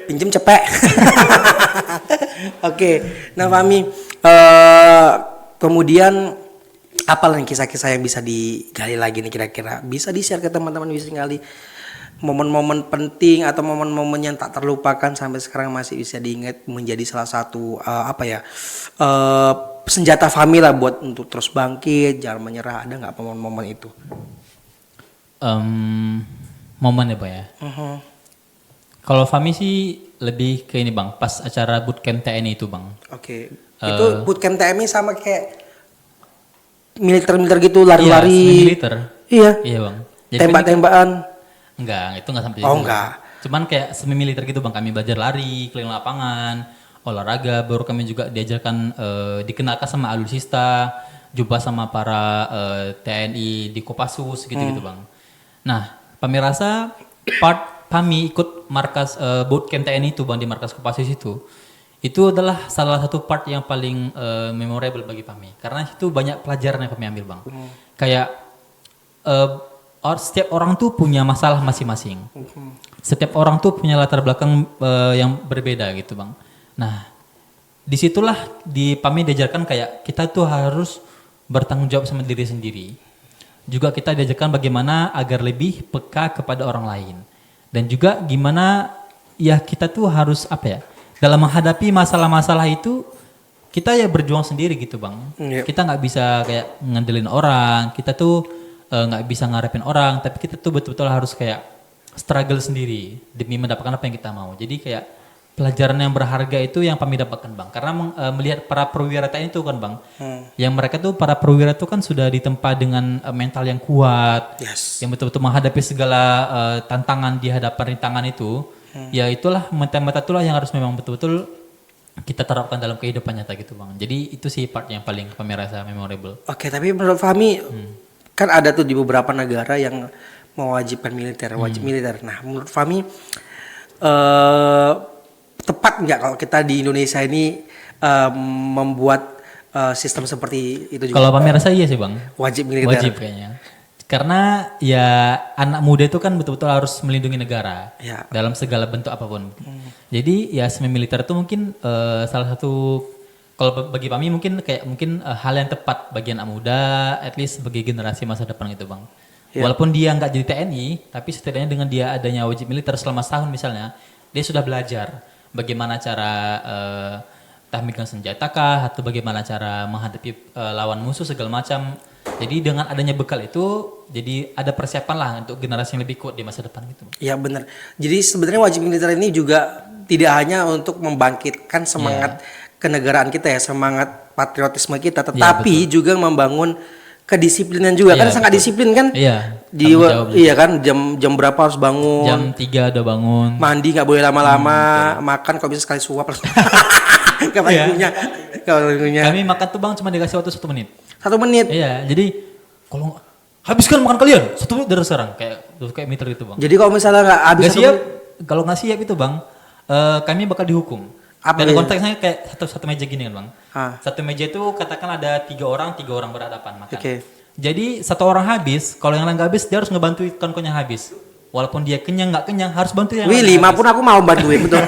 Pinjem cepet. Oke. Nah Fahmi, kemudian apa lagi kisah-kisah yang bisa digali lagi nih kira-kira? Bisa di-share ke teman-teman bisa kali momen-momen penting atau momen-momen yang tak terlupakan sampai sekarang masih bisa diingat menjadi salah satu senjata Fahmi lah buat untuk terus bangkit, jangan menyerah. Ada nggak momen-momen itu? Momen ya, Pak ya. Kalau Fahmi sih lebih ke ini, Bang, pas acara bootcamp TNI itu, Bang. Oke. Itu bootcamp TMI sama kayak militer-militer gitu lari-lari. Iya, militer. Iya. Iya, Bang. Jadi Tembak-tembakan. enggak, itu enggak sampai Oh, situ. enggak. Cuman kayak semi militer gitu, Bang. Kami belajar lari, keliling lapangan, olahraga, baru kami juga diajarkan dikenalkan sama alutsista, jumpa sama para TNI di Kopassus gitu-gitu, Bang. Nah, kami rasa part kami ikut markas bootcamp TNI itu, Bang, di markas Kopassus itu adalah salah satu part yang paling memorable bagi kami. Karena itu banyak pelajaran yang kami ambil, Bang. Kayak setiap orang tuh punya masalah masing-masing. Setiap orang tuh punya latar belakang yang berbeda gitu, Bang. Nah, disitulah di PAMI diajarkan kayak kita tuh harus bertanggung jawab sama diri sendiri. Juga kita diajarkan bagaimana agar lebih peka kepada orang lain. Dan juga gimana ya kita tuh harus apa ya, dalam menghadapi masalah-masalah itu kita ya berjuang sendiri gitu, Bang. Iya. Kita nggak bisa kayak ngandelin orang, kita tuh nggak bisa ngarepin orang, tapi kita tuh betul-betul harus kayak struggle sendiri demi mendapatkan apa yang kita mau. Jadi kayak pelajaran yang berharga itu yang kami dapatkan, Bang. Karena melihat para perwira TNI itu kan, Bang, yang mereka tuh para perwira itu kan sudah ditempa dengan mental yang kuat, Yes. yang betul-betul menghadapi segala tantangan di hadapan rintangan itu. Ya itulah mental-mental itulah yang harus memang betul-betul kita terapkan dalam kehidupan nyata gitu, Bang. Jadi itu sih part yang paling kami rasa memorable. Oke, tapi menurut Fahmi kan ada tuh di beberapa negara yang mewajibkan militer, wajib militer. Nah, menurut Fahmi tepat nggak kalau kita di Indonesia ini membuat sistem seperti itu juga? Kalau kami rasa iya sih, Bang. Wajib militer. Wajib kayaknya. Karena ya anak muda itu kan betul-betul harus melindungi negara Ya. dalam segala bentuk apapun. Jadi ya semi militer itu mungkin salah satu kalau bagi kami mungkin kayak hal yang tepat bagi anak muda, at least sebagai generasi masa depan gitu, Bang. Ya. Walaupun dia nggak jadi TNI, tapi setidaknya dengan dia adanya wajib militer selama setahun misalnya, dia sudah belajar bagaimana cara entah megang senjata kah atau bagaimana cara menghadapi lawan musuh segala macam. Jadi dengan adanya bekal itu, jadi ada persiapan lah untuk generasi yang lebih kuat di masa depan gitu. Ya benar. Jadi sebenarnya wajib militer ini juga tidak hanya untuk membangkitkan semangat kenegaraan kita ya, semangat patriotisme kita, tetapi juga membangun kedisiplinan juga kan, Iya, sangat betul. disiplin kan. Iya. Di tanggung jawab juga. iya kan, jam berapa harus bangun, Jam 3 udah bangun. mandi nggak boleh lama-lama, makan kalau bisa sekali suap. Nggak Iya. punya, nggak punya. Kami makan tuh bang cuma dikasih waktu 1 menit. 1 menit. Iya, jadi kalau habiskan makan kalian 1 menit dari sekarang kayak meter itu bang. Jadi kalau misalnya nggak habis Nggak siap, kalau nggak siap itu bang, kami bakal dihukum. Apa Dan ya? konteksnya kayak satu meja gini kan bang. Ah. Satu meja itu katakan ada 3 orang berhadapan makan. Oke. Jadi 1 orang habis, kalau yang lain nggak habis dia harus ngebantu kawan-kawannya habis. Walaupun dia kenyang nggak kenyang harus bantu yang Wih, lain 5 habis. pun aku mau bantuin, betul.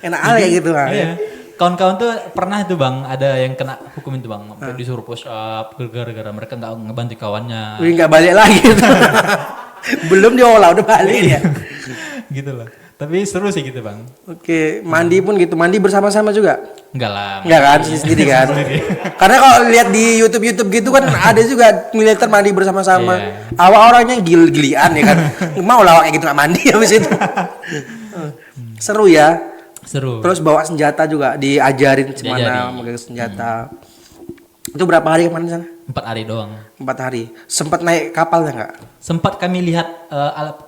Enak aja kayak gitu kan. Iya. Kawan-kawan tuh pernah itu bang, ada yang kena hukum itu bang, sampai disuruh push up gara-gara mereka nggak ngebantu kawannya. Wih, nggak balik lagi. Belum diolah udah balik ya. Gitu loh. Tapi seru sih gitu bang. Oke, mandi pun gitu. Mandi bersama-sama juga? Enggak lah. Enggak kan, sendiri kan? Karena kalau lihat di YouTube gitu kan ada juga militer mandi bersama-sama. Iya. Awal orangnya gil-gilian ya kan. Mau lawak kayak gitu nggak mandi habis itu. Seru ya. Seru. Terus bawa senjata juga diajarin gimana Diajarin. megang senjata. Itu berapa hari kemarin di sana? 4 hari doang. 4 hari. Sempat naik kapalnya nggak? Sempat kami lihat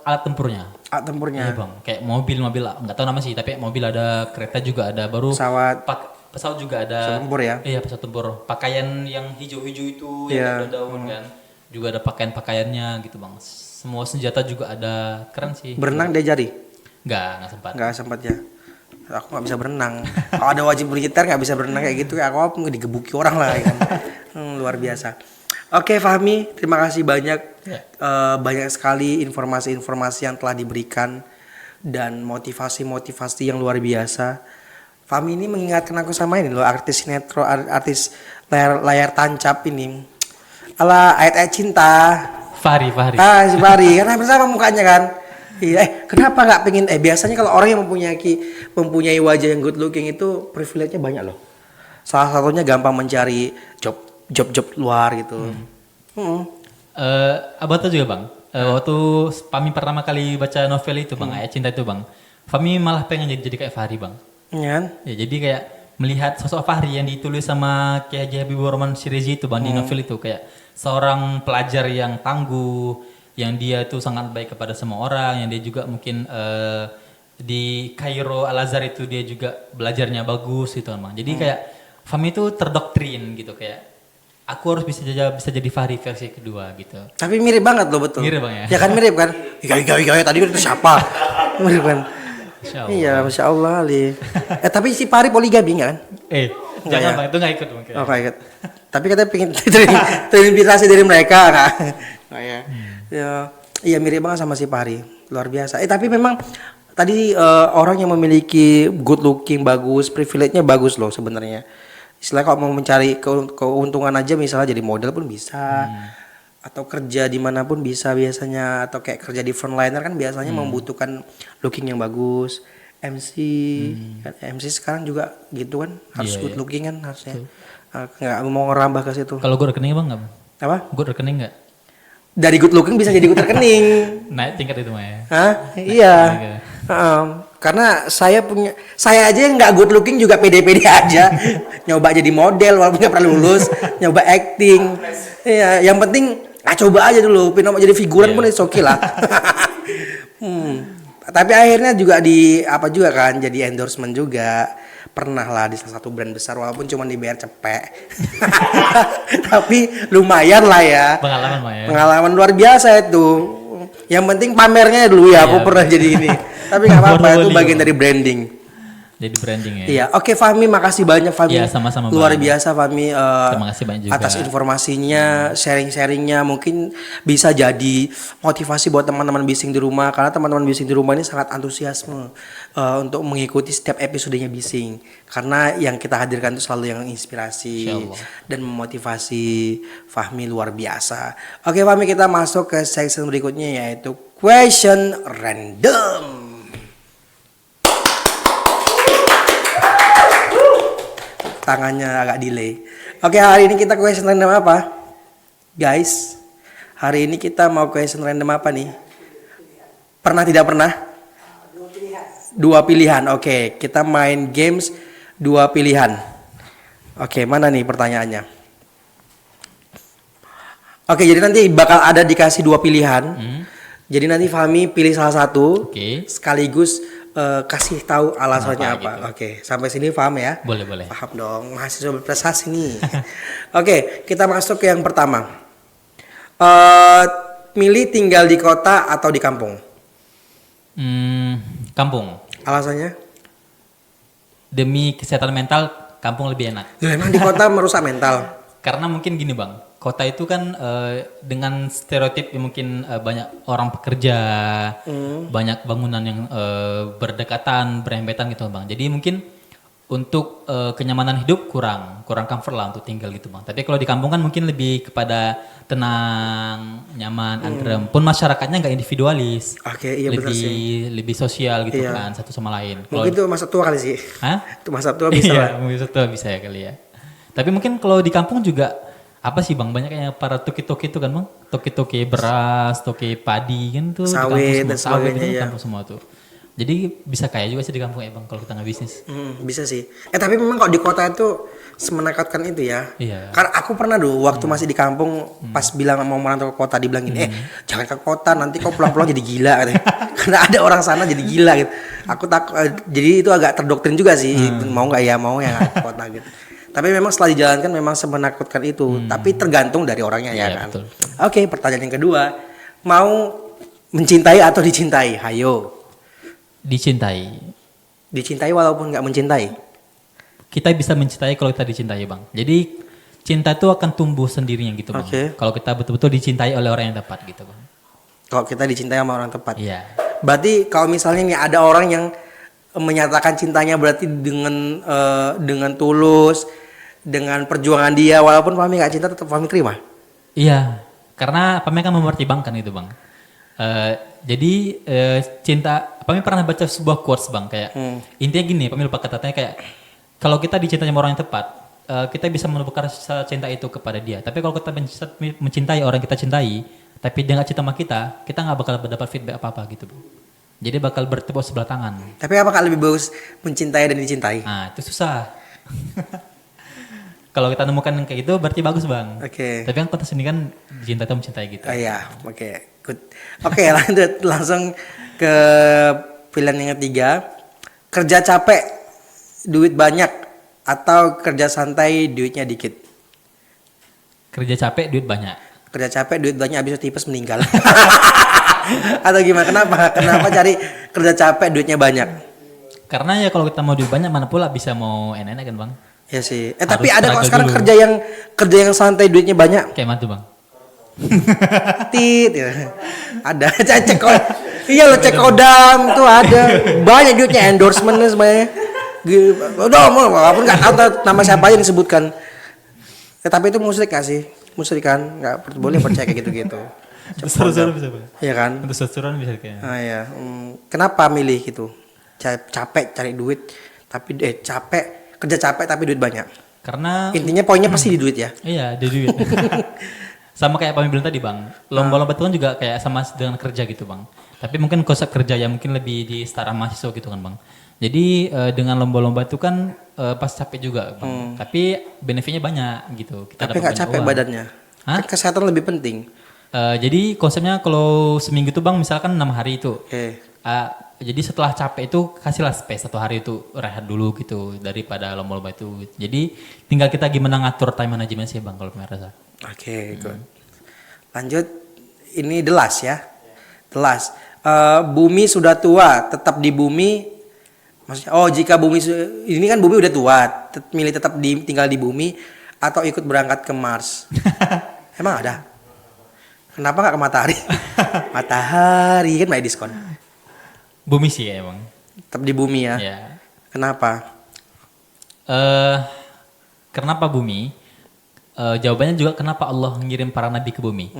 alat tempurnya. Alat tempurnya. Iya bang. Kayak mobil nggak tahu nama sih, tapi mobil ada, kereta juga ada, baru Pesawat. pesawat juga ada. Pesawat tempur ya? Iya pesawat tempur. Pakaian yang hijau-hijau itu Iya. yang ada daun kan. Juga ada pakaiannya gitu bang. Semua senjata juga ada, keren sih. Berenang diajari? Nggak sempat. Nggak sempat ya. Aku nggak bisa berenang. Kalau ada wajib militer nggak bisa berenang kayak gitu, kayak aku digebuki orang lah. Ya kan? Luar biasa. Oke Fahmi, terima kasih banyak. Ya. Banyak sekali informasi-informasi yang telah diberikan dan motivasi-motivasi yang luar biasa. Fahmi ini mengingatkan aku sama ini loh, artis sinetron, artis layar tancap ini. Ala ayat-ayat cinta. Fahri. Ah, si Fahri kan hampir sama mukanya kan. Iya, kenapa nggak pengen? Biasanya kalau orang yang mempunyai wajah yang good looking itu privilege-nya banyak loh. Salah satunya gampang mencari job luar gitu. Abah tuh juga bang. Waktu Fahmi pertama kali baca novel itu bang, Ayat Cinta itu bang. Fahmi malah pengen jadi kayak Fahri bang. Iya kan? Ya jadi kayak melihat sosok Fahri yang ditulis sama Kiai Haji Habibur Rahman Shirazi itu bang di novel itu kayak seorang pelajar yang tangguh, yang dia itu sangat baik kepada semua orang, yang dia juga mungkin di Kairo Al Azhar itu dia juga belajarnya bagus gitu kan bang. Jadi kayak Fahmi itu terdoktrin gitu kayak aku harus bisa jadi Fahri versi kedua gitu. Tapi mirip banget loh, betul. Mirip, Bang, ya? Ya kan mirip kan? Iya, tadi kan itu siapa? Mirip kan? Insya Allah. Iya, Masya Allah Ali. Tapi si Fahri poligami nggak kan? Jangan ya? bang, itu nggak ikut bang. Oh, kayak gitu. Tapi katanya pengen terinspirasi dari mereka kan? Oh, ya. Iya mirip banget sama si Fahri, luar biasa. Tapi memang tadi orang yang memiliki good looking bagus, privilege-nya bagus loh sebenarnya. Istilah kalau mau mencari keuntungan aja, misalnya jadi model pun bisa, atau kerja dimanapun bisa biasanya, atau kayak kerja di frontliner kan biasanya membutuhkan looking yang bagus. MC, kan MC sekarang juga gitu kan, harus Iya, good iya. looking kan harusnya. Nggak mau ngerambah ke situ. Kalau gue rekening bang nggak bang? Apa? Gue rekening nggak? Dari good looking bisa jadi good rekening. Naik tingkat itu mah ya. Hah? Iya. Oke. Karena saya aja yang nggak good looking juga pede-pede aja. Nyoba jadi model walaupun nggak pernah lulus, nyoba acting. Iya, yang penting coba aja dulu. Pengen mau jadi figuran pun it's okay lah. Tapi akhirnya juga juga kan jadi endorsement juga. Pernah lah di salah satu brand besar walaupun cuma dibayar cepek. Tapi lumayan lah ya. Pengalaman mah ya. Pengalaman luar biasa itu. Yang penting pamernya dulu ya, aku Iya, pernah jadi ini. Tapi nggak apa-apa, itu Portfolio. bagian dari branding. Jadi branding ya. Iya, oke Fahmi, makasih banyak Fahmi. Iya, sama-sama, Luar Bang. biasa Fahmi. Terima kasih banyak juga. Atas informasinya, sharing-sharingnya, mungkin bisa jadi motivasi buat teman-teman bising di rumah. Karena teman-teman bising di rumah ini sangat antusiasme untuk mengikuti setiap episodenya bising. Karena yang kita hadirkan itu selalu yang inspirasi Insyaallah. dan memotivasi Fahmi luar biasa. Oke Fahmi, kita masuk ke section berikutnya yaitu question random. Tangannya agak delay. Oke, hari ini kita question random apa? Guys, hari ini kita mau question random apa nih? Pernah tidak pernah? Dua pilihan. Oke, kita main games dua pilihan. Oke, mana nih pertanyaannya? Oke, jadi nanti bakal ada dikasih 2 pilihan. Jadi nanti Fahmi pilih salah satu, Oke. sekaligus kasih tahu alasannya apa. Kenapa gitu. Oke, sampai sini paham ya? Boleh, boleh. Paham dong, mahasiswa berprestasi nih. Oke, kita masuk ke yang pertama. Milih tinggal di kota atau di kampung? Kampung. Alasannya? Demi kesehatan mental, kampung lebih enak. Loh, emang di kota merusak mental. Karena mungkin gini bang, kota itu kan dengan stereotip yang mungkin banyak orang pekerja, banyak bangunan yang berdekatan, berempetan gitu bang. Jadi mungkin untuk kenyamanan hidup kurang comfort lah untuk tinggal gitu bang. Tapi kalau di kampung kan mungkin lebih kepada tenang, nyaman, adem. Pun masyarakatnya nggak individualis, Oke, iya benar lebih sih. lebih sosial gitu Iya. kan satu sama lain. Mungkin itu masa tua kali sih. Hah? Itu masa tua bisa lah. Iya, mungkin itu bisa ya kali ya. Tapi mungkin kalau di kampung juga apa sih bang? Banyak kayak para toki-toki itu kan bang, toki-toki beras, toki padi kan tuh Sawit di dan kampung semua, sawit sebagainya, itu di ya. kampung semua tuh. Jadi bisa kaya juga sih di kampung ya bang kalau kita nggak bisnis. Bisa sih. Tapi memang kalau di kota itu semenakutkan itu ya. Iya. Karena aku pernah dulu waktu masih di kampung pas bilang mau merantau ke kota dibilang gini, jangan ke kota nanti kau pulang-pulang jadi gila katanya. Karena ada orang sana jadi gila gitu. Aku takut jadi itu agak terdoktrin juga sih. Mau nggak ya mau ya ke kota gitu. Tapi memang setelah dijalankan memang semenakutkan itu. Tapi tergantung dari orangnya ya Iya, kan. betul. Oke, pertanyaan yang kedua, mau mencintai atau dicintai? Hayo. Dicintai. Dicintai walaupun nggak mencintai. Kita bisa mencintai kalau kita dicintai bang. Jadi cinta itu akan tumbuh sendirinya gitu bang. Oke. Kalau kita betul-betul dicintai oleh orang yang tepat gitu bang. Kalau kita dicintai sama orang tepat. Iya. Berarti kalau misalnya nih ada orang yang menyatakan cintanya berarti dengan tulus, dengan perjuangan dia, walaupun Fahmi nggak cinta tetap Fahmi terima. Iya. Karena Pami kan mempertimbangkan itu bang. Jadi cinta, Pami pernah baca sebuah quotes bang kayak intinya gini, Pami lupa kata-katanya kayak kalau kita dicintai sama orang yang tepat, kita bisa menukarkan rasa cinta itu kepada dia. Tapi kalau kita mencintai orang yang kita cintai, tapi dia nggak cinta sama kita nggak bakal dapat feedback apa-apa gitu bang. Jadi bakal bertepuk sebelah tangan. Tapi apakah lebih bagus mencintai dan dicintai? Nah itu susah. Kalau kita nemukan yang kayak gitu berarti bagus bang. Oke. Tapi kan konteks ini kan dicintai atau mencintai gitu. Iya, oke, good. Oke, lanjut langsung ke pilihan yang ketiga. Kerja capek, duit banyak, atau kerja santai, duitnya dikit. Kerja capek duit banyak. Kerja capek, duit banyak, habis itu tipes meninggal. Atau gimana? Kenapa cari kerja capek, duitnya banyak? Karena ya kalau kita mau duit banyak mana pula bisa mau enak-enak kan bang. Ya sih. Harus Tapi ada kok struggle sekarang dulu. kerja yang santai, duitnya banyak. Kayak mana tuh bang? Tit, ya. Ada cek kok. Iya lo cek kodam tuh ada banyak duitnya endorsementnya semuanya. Udah walaupun nggak tahu nama siapa aja disebutkan. Tapi itu musrik nggak sih? Musrik kan? Nggak boleh percaya kayak gitu-gitu. Seru-seru bisa bang. Iya kan? Untuk seru-seruan bisa kayaknya. Ah ya. Kenapa milih gitu? Capek cari duit tapi capek kerja capek tapi duit banyak. Karena Intinya poinnya pasti di duit ya. iya ada duit. Sama kayak Pami bilang tadi bang, lomba-lomba itu kan juga kayak sama dengan kerja gitu bang. Tapi mungkin konsep kerja yang mungkin lebih di setara mahasiswa gitu kan bang. Jadi dengan lomba-lomba itu kan pas capek juga bang. Tapi benefitnya banyak gitu. Kita Tapi dapat nggak banyak capek uang. badannya. Hah? Kan kesehatan lebih penting. Jadi konsepnya kalau seminggu tuh bang misalkan 6 hari itu. Oke. Jadi setelah capek itu kasihlah space 1 hari itu rehat dulu gitu daripada lomba-lomba itu. Jadi tinggal kita gimana ngatur time management sih bang kalau merasa. Oke, good. Lanjut, ini The Last ya. The Last. Bumi sudah tua, tetap di bumi. Maksudnya, jika bumi ini kan bumi udah tua, milih tetap tinggal di bumi atau ikut berangkat ke Mars. Emang ada? Kenapa nggak ke matahari? Matahari kan main diskon. Bumi sih ya emang. Tetap di bumi ya. Ya. Kenapa? Kenapa bumi? Jawabannya juga kenapa Allah ngirim para nabi ke bumi?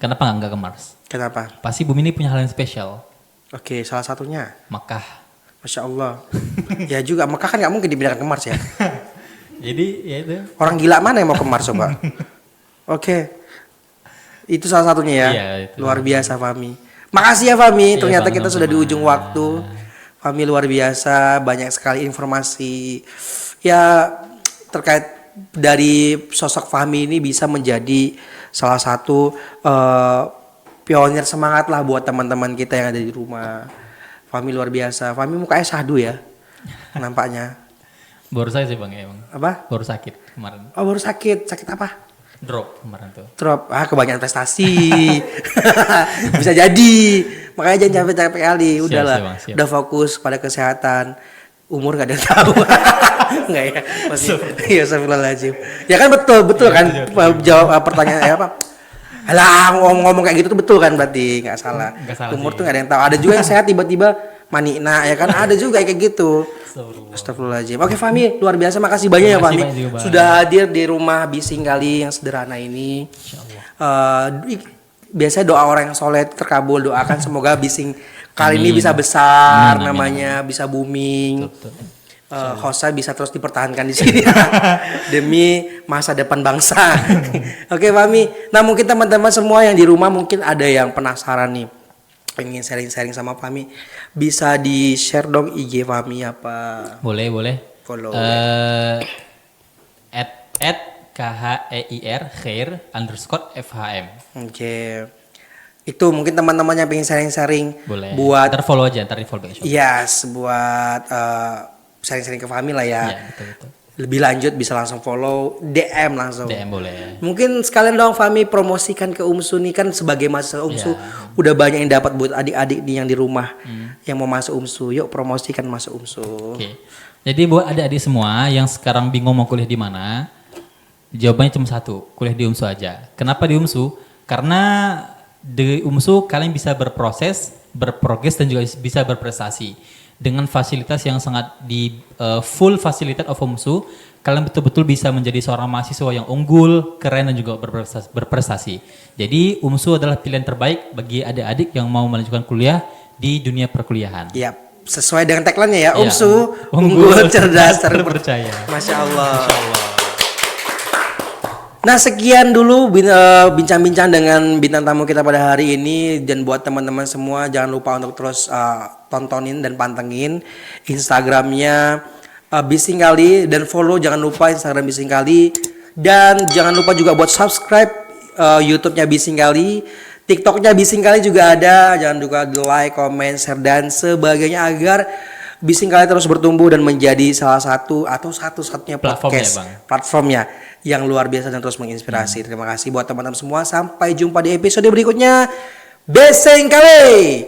Kenapa nggak ke Mars? Kenapa? Pasti bumi ini punya hal yang spesial. Oke, salah satunya. Makkah. Masya Allah. Ya juga, Mekah kan nggak mungkin dipindahkan ke Mars ya. Jadi ya itu. Orang gila mana yang mau ke Mars coba? Oke. Itu salah satunya ya. Iya, itu. Luar biasa Fahmi. Makasih ya Fahmi. Iya, Ternyata Bang, kita sudah di sama-sama. ujung waktu. Fahmi luar biasa, banyak sekali informasi ya terkait dari sosok Fahmi ini bisa menjadi salah satu pionir semangat lah buat teman-teman kita yang ada di rumah. Fahmi luar biasa. Fahmi mukanya sahdu ya, nampaknya. Baru saya sih bang ya bang. Apa? Baru sakit kemarin. Oh baru sakit. Sakit apa? Drop kemarin tuh. Drop. Kebanyakan prestasi. Bisa jadi. Makanya jangan capek-capek kali. Udahlah. Siap. Udah fokus pada kesehatan. Umur gak ada yang tahu. Enggak ya? Masih. Iya, astagfirullahaladzim. Ya kan betul kan jawab pertanyaan apa? Alah, ngomong kayak gitu tuh betul kan berarti nggak salah. Umur sih. tuh nggak ada yang tahu. Ada juga yang sehat tiba-tiba manikna ya kan, ada juga kayak gitu. Astagfirullahaladzim. Oke Fahmi, luar biasa, makasih banyak ya Fahmi sudah hadir di rumah bising kali yang sederhana ini. Biasanya doa orang yang soleh terkabul, doakan semoga bising kali ini bisa besar namanya, bisa booming. Hosa bisa terus dipertahankan di sini demi masa depan bangsa. Oke Fahmi. Nah mungkin teman-teman semua yang di rumah mungkin ada yang penasaran nih, pengen sharing-sharing sama Fahmi, bisa di share dong IG Fahmi apa? Boleh. Follow. At KHEIR _FHM. Oke. Itu mungkin teman-teman yang pengen sharing-sharing Boleh. buat Ntar follow aja, ntar di follow back. yes, buat sharing-sharing ke Fahmi lah ya. Iya, betul. Lebih lanjut bisa langsung follow, DM langsung. DM boleh. Mungkin sekalian dong Fahmi promosikan ke UMSU nih, kan sebagai mahasiswa UMSU udah banyak yang dapat buat adik-adik nih yang di rumah yang mau masuk UMSU. Yuk promosikan masuk UMSU. Oke. Jadi buat adik-adik semua yang sekarang bingung mau kuliah di mana, jawabannya cuma satu, kuliah di UMSU aja. Kenapa di UMSU? Karena di UMSU kalian bisa berproses, berprogres dan juga bisa berprestasi. Dengan fasilitas yang sangat di full fasilitas of UMSU, kalian betul-betul bisa menjadi seorang mahasiswa yang unggul, keren dan juga berprestasi. Jadi UMSU adalah pilihan terbaik bagi adik-adik yang mau melanjutkan kuliah di dunia perkuliahan. Iya, sesuai dengan tagline-nya ya, Iya, UMSU unggul, cerdas, terpercaya. Masya Allah. Nah sekian dulu bincang-bincang dengan bintang tamu kita pada hari ini. Dan buat teman-teman semua jangan lupa untuk terus tontonin dan pantengin Instagramnya Bising Kali, dan follow jangan lupa Instagram Bising Kali, dan jangan lupa juga buat subscribe YouTube-nya Bising Kali, TikTok-nya Bising Kali juga ada. Jangan lupa like, comment, share dan sebagainya agar Bising Kali terus bertumbuh dan menjadi salah satu atau satu-satunya podcast platformnya yang luar biasa dan terus menginspirasi. Terima kasih buat teman-teman semua. Sampai jumpa di episode berikutnya. Bising Kali.